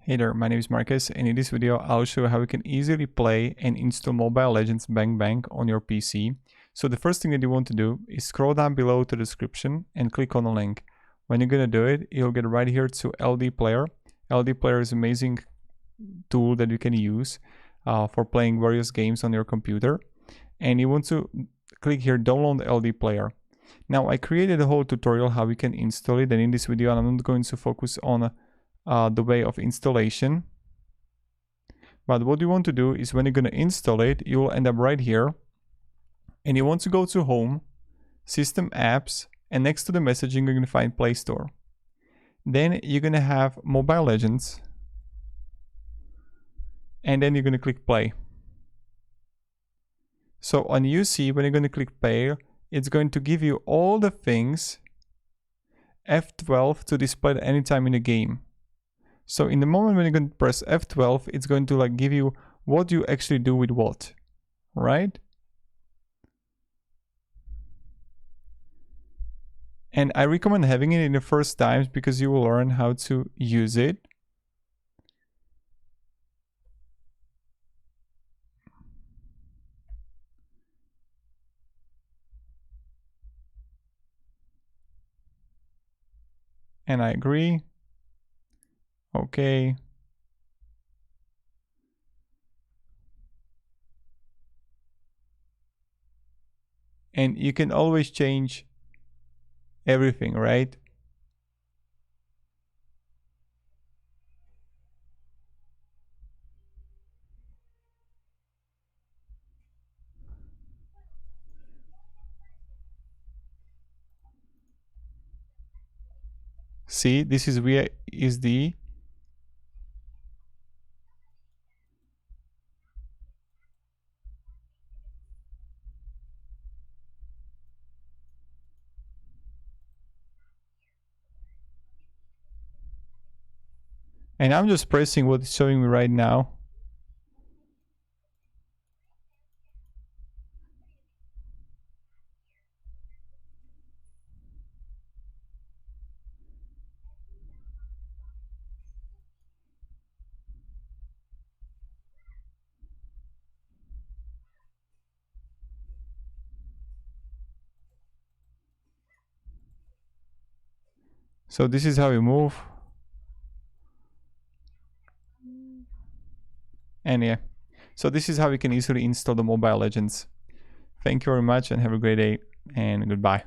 Hey there, my name is Marcus, and in this video I'll show you how you can easily play and install Mobile Legends Bang Bang on your PC. So the first thing that you want to do is scroll down below to the description and click on the link. When you're gonna do it, you'll get right here to Ldplayer. Ldplayer is an amazing tool that you can use for playing various games on your computer. And you want to click here, download Ldplayer. Now I created a whole tutorial how we can install it, and in this video I'm not going to focus on the way of installation. But what you want to do is when you're going to install it, you will end up right here, and you want to go to Home, System Apps, and next to the messaging you're going to find Play Store. Then you're going to have Mobile Legends, and then you're going to click Play. So on UC, when you're going to click Play, it's going to give you all the things F12 to display at any time in the game. So in the moment when you're going to press F12, it's going to give you what you actually do with what, right? And I recommend having it in the first times because you will learn how to use it. And I agree. Okay. And you can always change everything, right? See, this is where is the and I'm just pressing what it's showing me right now. So this is how you move. And yeah, so this is how you can easily install the Mobile Legends. Thank you very much and have a great day, and goodbye.